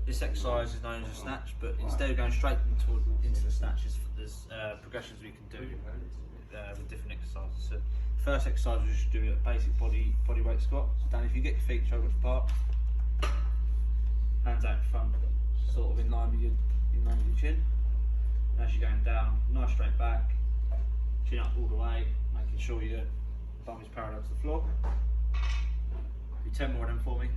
This exercise is known as a snatch, but instead of going straight into the snatches, there's progressions we can do with different exercises. So the first exercise we should do a basic body weight squat. So Dan, if you get your feet shoulder apart, hands out in front, sort of in line with your chin. And as you're going down, nice straight back, chin up all the way, making sure your bum is parallel to the floor. Do 10 more of them for me.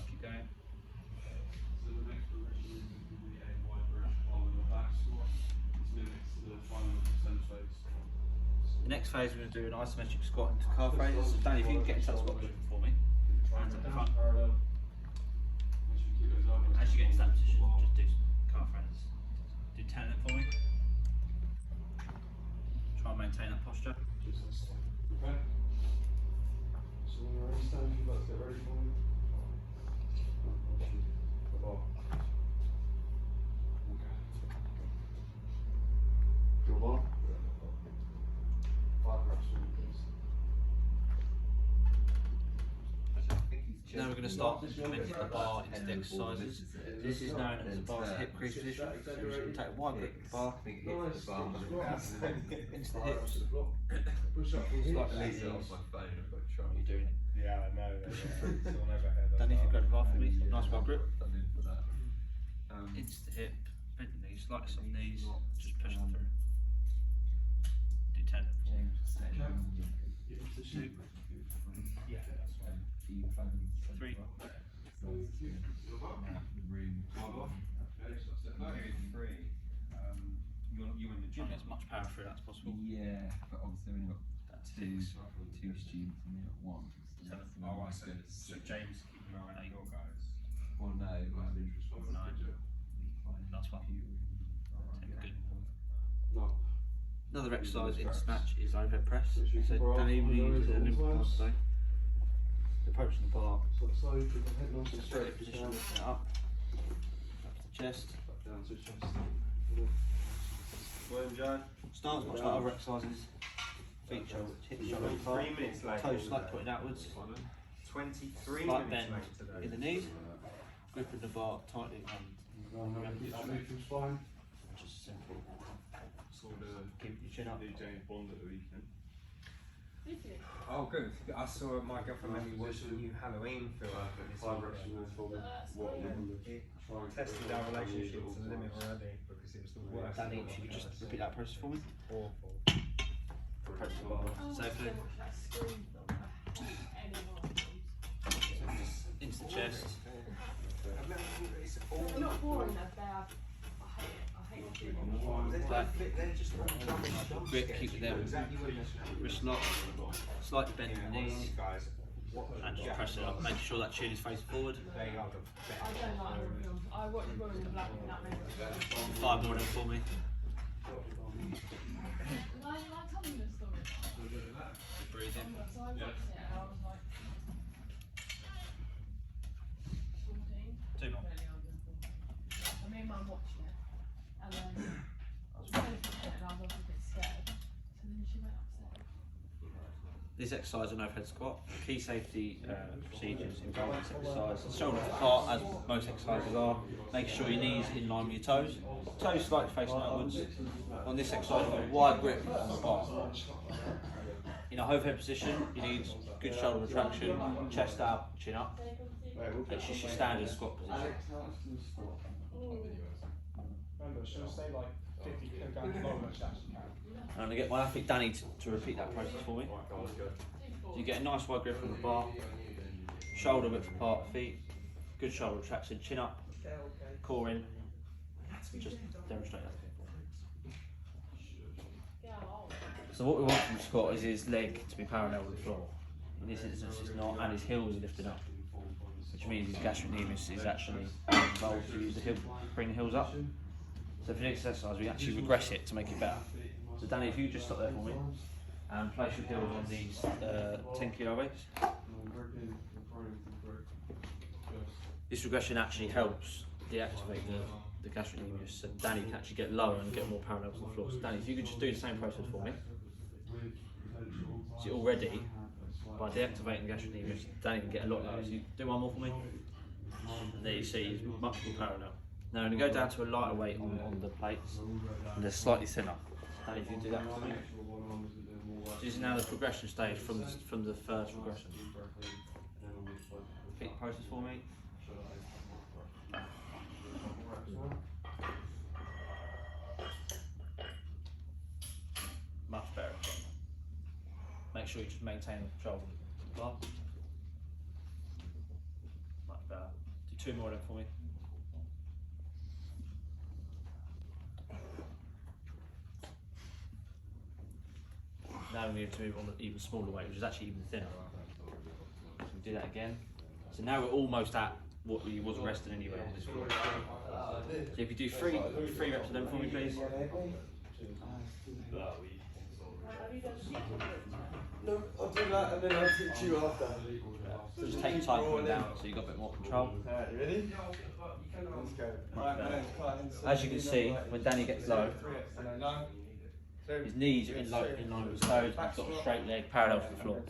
Keep going. So the next progression is going to be a wide grip on the back squat. This mimics the final descent phase. The next phase we're going to do an isometric squat into calf raises. So Danny, if you can get into that squat position for me. Hands up the front. As you get into that position, just do calf raises. Do 10 of them for me. Try and maintain that posture. Okay. So when you're ready, stand, you guys get ready for me. Now we're going to start implementing the bar into the exercises. This is known as the bar's hip crease position. So we're just going to take a wide grip of the bar into the hips. Push up. Like lazy. You're doing it. Yeah, I know. Danny, if you grab the bar for me, nice wide grip. Into the hip, bend the knees, slightly soft knees, just push them through. Do 10 for me. 2. Yeah, that's fine. 3. You in the Try gym. and get as much power through that as possible. Yeah, but obviously when you've got two students and you're at one. Oh, I see. So James keeping an eye on your guys. Well, no, Nice one. 10, good. Another exercise in snatch is overhead press. So Danny, we use the limb bar today. Approaching the bar, So you put the head nice and straight. position, lifting it up to the chest. Back down to chest. Well, Joe. Stance much like other exercises. Feet shoulder, hips shoulder apart, 3 minutes later. toes slightly pointing outwards, 23 slight minutes bend later. in the knees, gripping the bar tightly and Neutral spine. just simple. Sort of Keep your chin up. James Bond at the weekend. Oh, good. I saw my girlfriend maybe watched the new Halloween film this Five weekend. reps from there for me. What And it tested our relationship to the limit already because it was the worst. Danny, if you could just repeat that process for me. Awful. Approach the bar safely. Into the chest. It's not boring that bad. I hate it. Back. Grip, keep it there. Wrist lock. Slightly bend in the knees. And just press it up. Make sure that chin is facing forward. I don't like horror films. I watch Rory in the Black and that makes me 5 more of them for me. I telling you the story. Breathe in. So I watched it and I was like 14. 2 more. Really old and 14. And me and Mum watched it. And then I was really it and I was a bit scared. So then she went upstairs. This exercise is an overhead squat. Key safety procedures involve this exercise. Shoulder apart, as most exercises are. Make sure your knees in line with your toes. Toes slightly facing outwards. On this exercise, you've got a wide grip on the bar. In a overhead position, you need good shoulder retraction, chest out, chin up. It's just your standard squat position. Remember, should I say like 50 kilograms lower than I'm going to get my athlete Danny to repeat that process for me. So you get a nice wide grip on the bar, shoulder width apart, feet, good shoulder retraction, chin up, core in. Just demonstrate that. So what we want from the squat is his leg to be parallel with the floor. In this instance it's not, and his heels are lifted up, which means his gastrocnemius is actually involved to use the heel, bring the heels up. So for the next exercise we actually regress it to make it better. So Danny, if you just stop there for me and place your heels on these 10 kilo weights. This regression actually helps deactivate the gastrocnemius, so Danny can actually get lower and get more parallel to the floor. So Danny, if you could just do the same process for me. So already, by deactivating the gastrocnemius, Danny can get a lot lower. So you do one more for me. And there you see, he's much more parallel. Now I'm going to go down to a lighter weight on the plates, and they're slightly thinner. Danny, if you do that for me. This is now the progression stage from the first regression. Repeat the process for me. Much better. Make sure you just maintain control of the bar. Much better. Do 2 more of them for me. Now we need to move on to even smaller weight, which is actually even thinner. So we do that again. So now we're almost at what we wasn't resting anyway on this floor. So if you do three reps of them for me, please. No, I'll do that and then I'll teach you after. So just take your time coming down so you've got a bit more control. Alright, you ready? Let's go. Right, my name's Clarence. As you can see, when Danny gets low, his knees are in line with his toes, and he's got a straight leg parallel to the floor.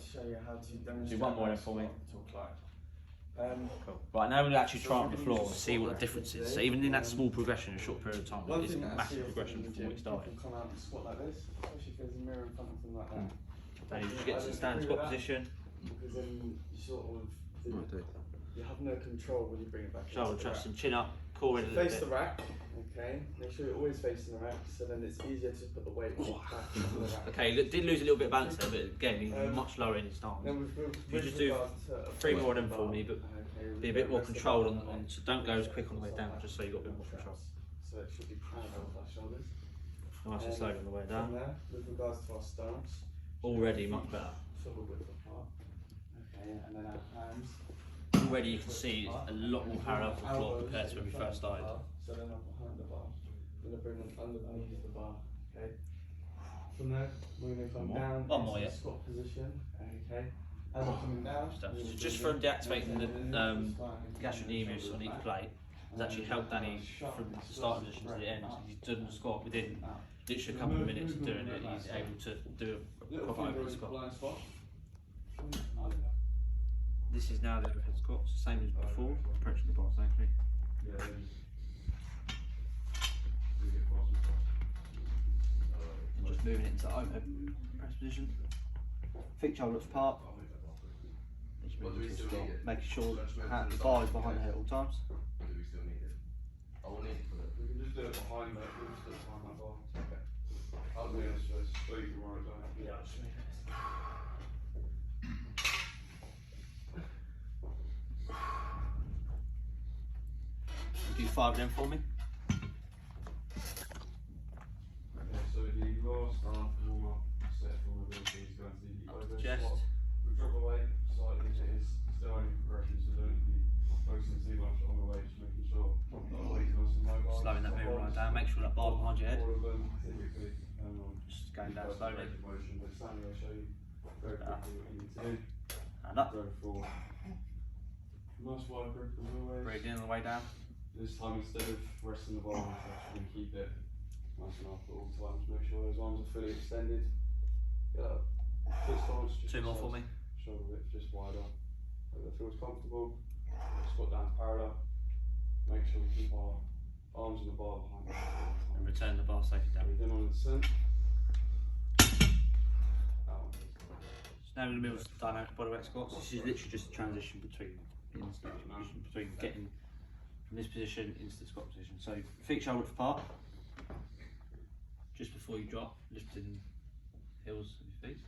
Do one more then for me. Cool. Right, now we'll actually try it on the floor and see what the difference is. So even in that small progression in a short period of time, it's a massive progression before we started. Come out and squat like this, especially if there's a mirror in front of them like that. Then you just get to the stand squat position. Because then you sort of you have no control when you bring it back. Shoulder trust and chin up, core in a little Face bit. the rack, okay? Make sure you're always facing the rack, so then it's easier to put the weight back into the rack. Okay, did lose a little bit of balance there, but again, he's much lower in his stance. Then You just do 3 more of them for me, but be a bit more controlled on so don't go as quick on the way down, just so you've got a bit more control. So it should be parallel with our shoulders. Nice and slow on the way From down. there, with regards to our stance, Already much better. shoulder width apart. Okay, and then our hands. Already you can see it's a lot more parallel to the floor compared to when we first started. So they're not behind the bar. We're going to bring them underneath the bar. Okay. From there, we're going to come down One more, into yeah. the squat position. Okay. As we're coming down, So just from deactivating the gastrocnemius on each plate, has actually helped Danny from the start position to the end. So he's done the squat within literally a couple of minutes of doing it. He's able to do a proper overhead squat. This is now the overhead squat, same as before, approaching the bar safely. And just moving it into the overhead press position. Feet shoulders apart. Just moving to a squat, making sure the bar is behind the head at all times. We can just do it behind that, we can just do it behind that bar. Okay. I'll do it, so you can write it down. Do 5 of them for me. Okay, so the last warm-up set for mobility is going to be the overhead Chest. squat. We drop away slightly, it is still only progression, so don't be focusing too much on the weight, just making sure that the weight is nice and mobile. Slowing that mirror right down, make sure that bar's behind your head. All of them, typically, Just going down slowly. motion, but Sammy will show you very quickly what you need to do. And up. Go for nice wide grip as always. Breathe in on the way down. This time, instead of resting the bottom, we're actually going to keep it nice and up at all times. Make sure those arms are fully extended. Get up. Foot stance. just 2 more for me. Shoulder width just wider. So that feels comfortable. Squat down parallel. Make sure we keep our arms on the bar behind us at all And times. return the bar safely down. Breathe in on the descent. Out. So now we're going to move on to dynamic bodyweight squats. This is literally just a transition between getting from this position into the squat position. So feet shoulder width apart. Just before you drop, lifting heels of your feet.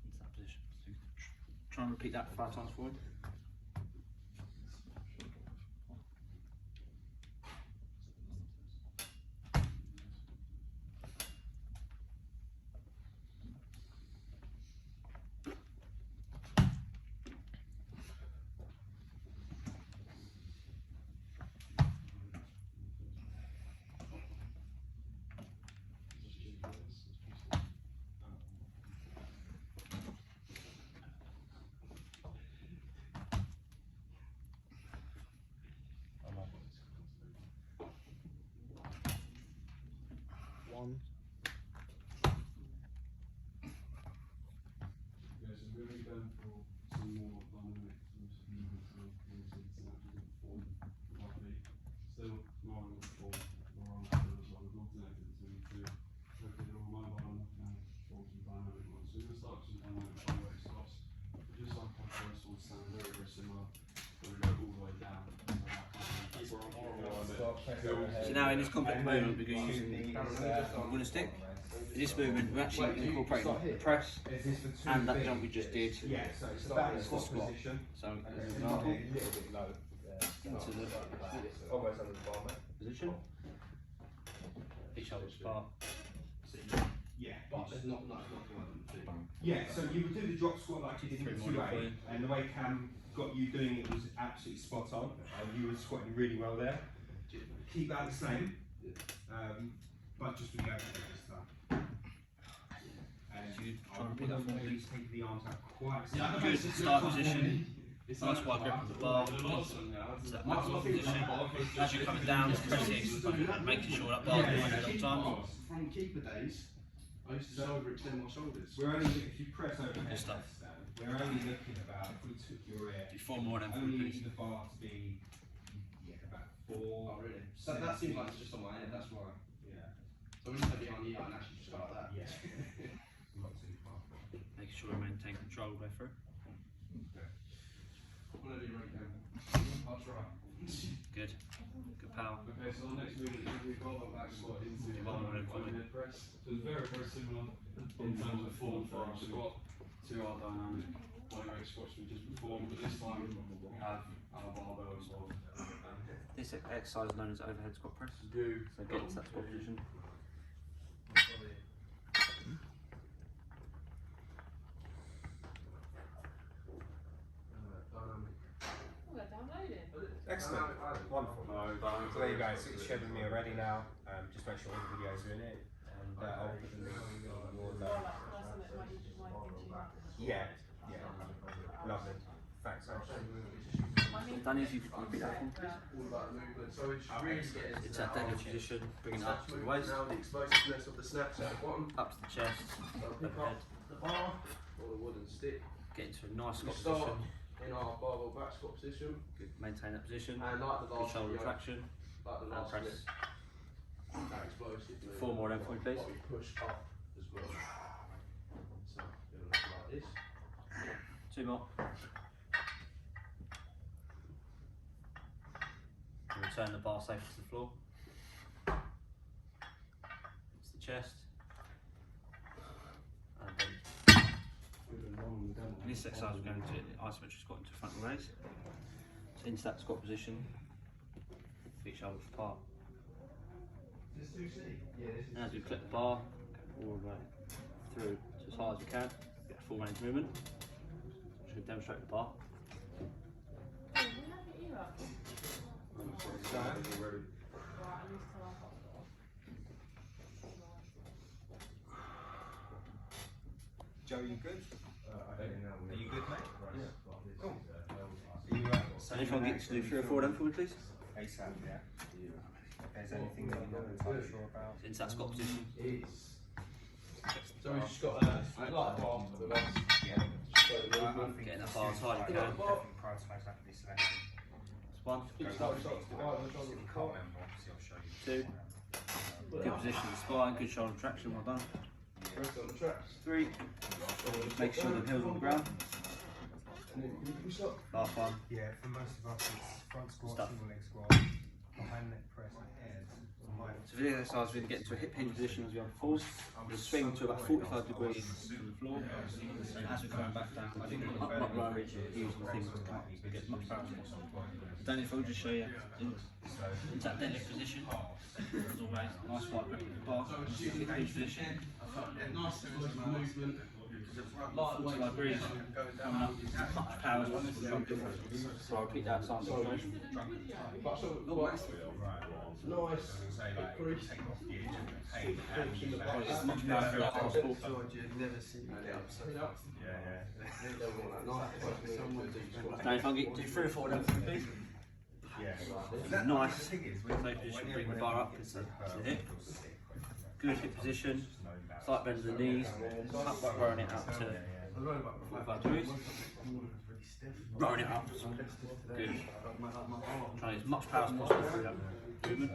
Into that position. So try and repeat that 5 times forward. one. Yeah, so we're going to be going for some more dynamic movements of snatches and form with our feet. Still more on the form, more on the as well. We've alternated between the two. Hopefully they're all mobile enough now for some dynamic ones. So we're going to start with some dynamic shoulder squats. Just like our first one sound very, very similar. We're going to go all the way down. Keep our arm So now in this complex movement we're using the winner stick. In this movement we're actually incorporating the press and that jump we just did Yeah, so it's the back into the squat squat. position. So as an A example, little bit low. into the Almost under the bar, mate. position. Feet shoulders apart. Yeah. But there's not much Yeah, so you would do the drop squat like you did in Three the more 2A, for you. and the way Cam got you doing it was absolutely spot on. You were squatting really well there. Keep that the same, but just with the overhead this time. And So you I try and repeat that wouldn't for me, maybe please. take the arms out quite so much. Good start position. Nice wide grip of the bar. To that maximum position. As you're coming down, making sure that bar is going at all times. From keeper days, I used to overextend my shoulders. We're only, if you press overhead, Good stuff. we're only looking about, if we took your ear, Do 4 more than only please. the bar to be about 4. Oh really? So that seems like it's just on my head, that's why. Yeah. So we just have it on here and actually just go like that. Yeah. Not too far. Making sure we maintain control all the way through. Whenever you're ready, Cam. I'll try. Good. Good power. Okay, so the next movement is we go back squat into the One more than overhead press. So it's very, very similar in terms of form for our squat to our dynamic bodyweight squats we just performed, but this time we have our barbell involved. This exercise is known as overhead squat press. Do So get into that squat position. Oh, they're downloading. Excellent. Wonderful. So there you go, so it's showing me already now. Just make sure all the videos are in it. And I'll put the link in your Or like, can I send it like you just like into that? Yeah, yeah. Lovely. Thanks, Ash. I mean, Danny, if you could repeat that for me, please. All about the movement. So it's really getting It's that deadlift position, bringing it up to the waist, now the explosiveness of the snatch at the bottom. up to the chest, Pick overhead. up the bar or the wooden stick. Get into a nice We squat start position. in our barbell back squat position. Good. Maintain that position. And like the Good last shoulder video, traction. like the And last press. lift, that explosive movement. 4 more then for me, please. But we push up as well. So it'll look like this. 2 more. And return the bar safely to the floor. It's the chest. And then in this exercise we're going to isometric squat into front raise. So into that squat position, feet shoulders apart. And as we clip the bar, go all the way through to as high as we can, get a full range movement. Just going to demonstrate the bar. oh, we have your ear up. Right, at least till I've got it off. Joe, you good? Are you good, mate? Cool. Are you, So if I can get to do 3 or 4 of them for me, please. ASAP, yeah? If there's anything that you're not entirely sure about. Into that squat position. So we've just got like a bar for the rest. Yeah. Just show the I movement. think Getting that just bar as high as you can. definitely prioritise that for this lesson. That's 1. Go up to these ones. If you can't remember, obviously I'll show you. 2. Good position of the spine, good shoulder traction, well done. Press on the traps. 3. Make sure the heels on the ground. And then we stop. Last 1. Yeah, for most of us it's front squat, Stuff. single leg squat, behind neck press, head, So for this exercise, we're going to get into a hip hinge position as we have before. We'll swing to about 45 degrees from the floor. And as we're coming back down, I think we'll up row using things to come up so we get much power as possible. Danny, if I'll just show you into that deadlift position. As always, nice wide grip of the bar. Hip hinge position. Nice movement. 45 degrees coming up. Much power as well. So I'll repeat that time demonstration. But so quite nice increase. Tension the bar. As much power through as possible. Danny, if I can get you 3 or 4 of them for me, please. Yeah. Nice. The thing is, Safe position, bring the bar up to the hip. Good hip position, slight bend of the knees, upright rowing it up to 45 degrees. Rowing it up, good. Trying as much power as possible through that movement.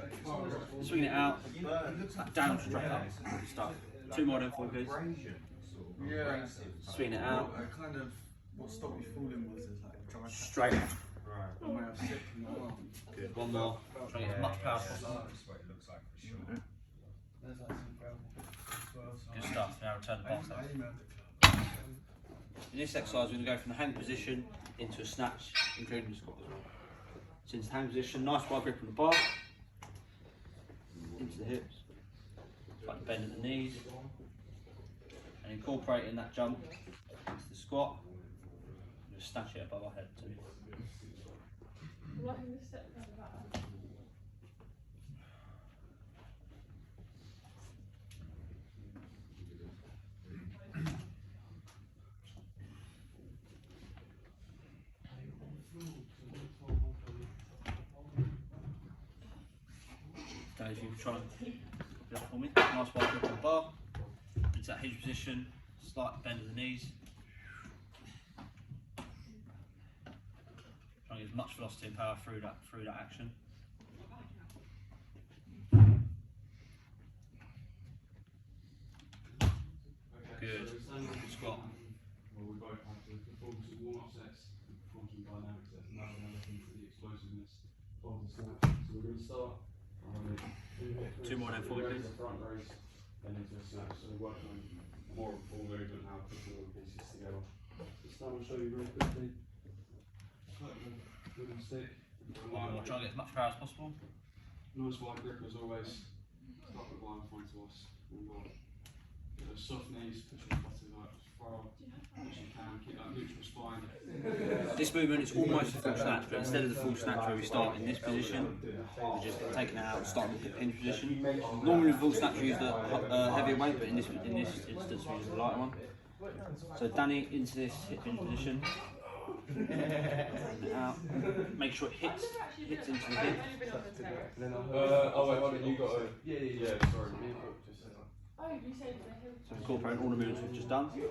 Swinging it out, down, straight up, good stuff. 2 more then 4 please. Yeah. Swinging it out, Kind of what stopped me falling was like dry straight up. when I was sick in my arm. Good, 1 more. Trying to get as much power as possible. There's like some gravel as well. So Good stuff. Now return the bar I stand. emailed the club. In this exercise, we're going to go from the hang position into a snatch, including the squat as well. So into the hang position, nice wide grip on the bar, into the hips, like bend at the knees, and incorporating that jump into the squat. Just snatch it above our head too. What can you step further back? So if you try and copy that for me, nice wide grip on the bar, into that hinge position, slight bend of the knees. Trying to get as much velocity and power through that action. Good. Good squat. Well, we both have to perform some warm-up sets and perform some dynamic sets, and that's another thing for the explosiveness of the snatch. So we're going to start with 2 more then 4 please. front raise, then into a snatch. So we're working on more of a full movement now, putting all the pieces together. So Stan will show you very quickly. Wooden stick. One more. Try and get as much power as possible. Nice wide grip as always. Start with line point to us. Get those soft knees, push your buttons out as far as you can. Keep that neutral spine. This movement is almost a full snatch, but instead of the full snatch where we start in this position, we're just taking it out and starting with the hinge position. Normally the full snatch we use the heavier weight, but in this instance we use the lighter one. So Danny into this hip hinge position. Out. Make sure it hits into the hip. Oh wait, hold on, you got a... Yeah, sorry. Oh, you said the hill. So incorporate all the movements we've just done. Do you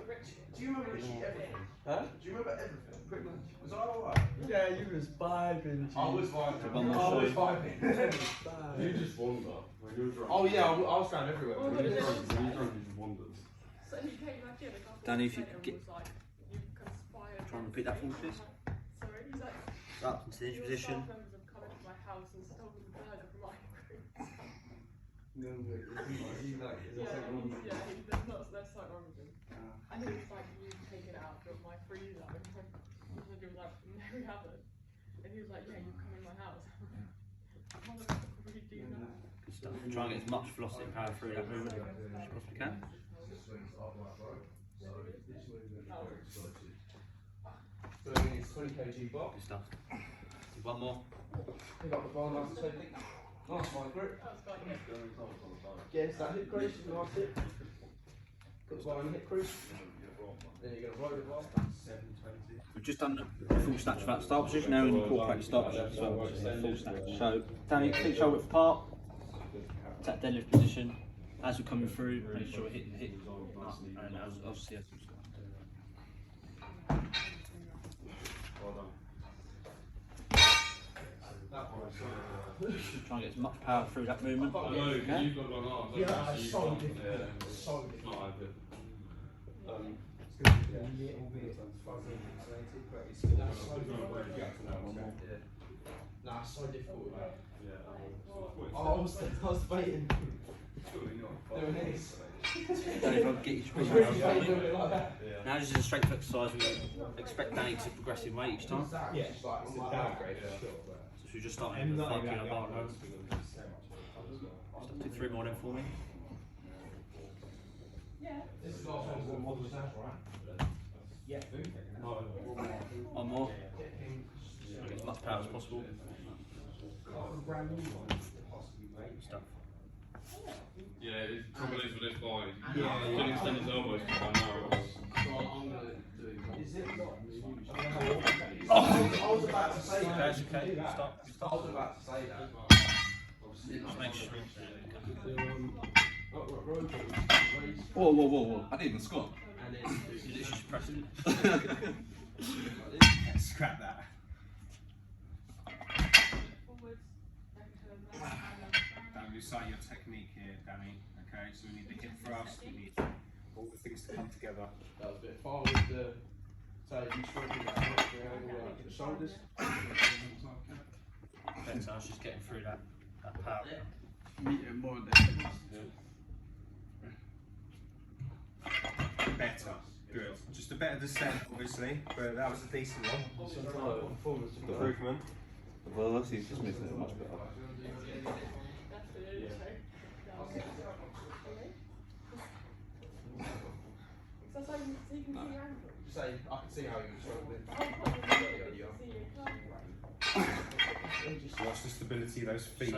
remember literally everything? Huh? Do you remember everything? Pretty much. Was I alright? Yeah, you was vibing. I was vibing. One more I was show. vibing. You just wander when you're drunk. Oh yeah, I was going everywhere. Oh, When you're yeah. drunk, you just wandered. So he came back in a couple Danny, of if you days could later get- and was like, you've conspired. Try and repeat that for me, please. Sorry, he's like, Up into the hinge your position. staff members have come into my house and stolen the burger from my room. No, but is he like, is there something wrong? There's something wrong with him. And he was like, you take it out of my freezer. And he was like, no, we haven't. And he was like, yeah, you come in my house. How the fuck would we do that? Good stuff. Try and get as much velocity and power through that movement as you can. So I mean, it's 20 kg box. Good stuff. One more. Pick up the bar nice and steady. Nice wide grip. That's quite good. Against that hip crease, nice hip. Put the bar in the hip crease. Then you're going to roll it bar. We've just done a full snatch for that start position. Now we incorporate the start position as well, which is a full snatch. So, Danny, keep shoulder width apart. Tap deadlift position. As we're coming through, make sure we hit the hip. And obviously, as we start. Try and get as much power through that movement. I know, because you've got long arms. Yeah, so it's you've so got- difficult. yeah, It's so it's not ideal. It's going to be a little bit fuzzy and insulated, but it's still That's so You've got a difficult. way to get to that one more. Nah, it's so difficult. Like, Yeah, I was waiting. Doing this. Danny, if I can get you to I was bring really that waiting up. doing it like that. Now this is a strength exercise. We expect Danny to progress in weight each time. Yeah, it's like, it's a downgrade for sure. So we're just starting with 5 kilo bar row. Do 3 more then for me. Yeah. This is last one's the model snatch, right? Yeah. One more. Try and get as much power as possible. Brand new one. Stuff. Yeah, the trouble is with this body. Yeah, He didn't extend his elbows to my narrows. Is it not? I was about to say that. It's okay. Stop. I was about to say that. Just make sure. Whoa, whoa, whoa, whoa. I didn't even squat. And then You literally just press it. Scrap that. Forwards, back into the middle, We start your technique here, Danny. Okay, so we need the hip thrust, we need all the things to come together. that was a bit far with the. So if you straighten that hamstring angle like the shoulders. Better, I was just getting through that power. Better. Good. Just a better descent, obviously, but that was a decent one. Performance Improvement. Velocity is just making it much better. that's the okay. Exercise so you can see your ankle. Say, I can see how you're struggling. Oh, you can see your calf. Watch the stability of those feet.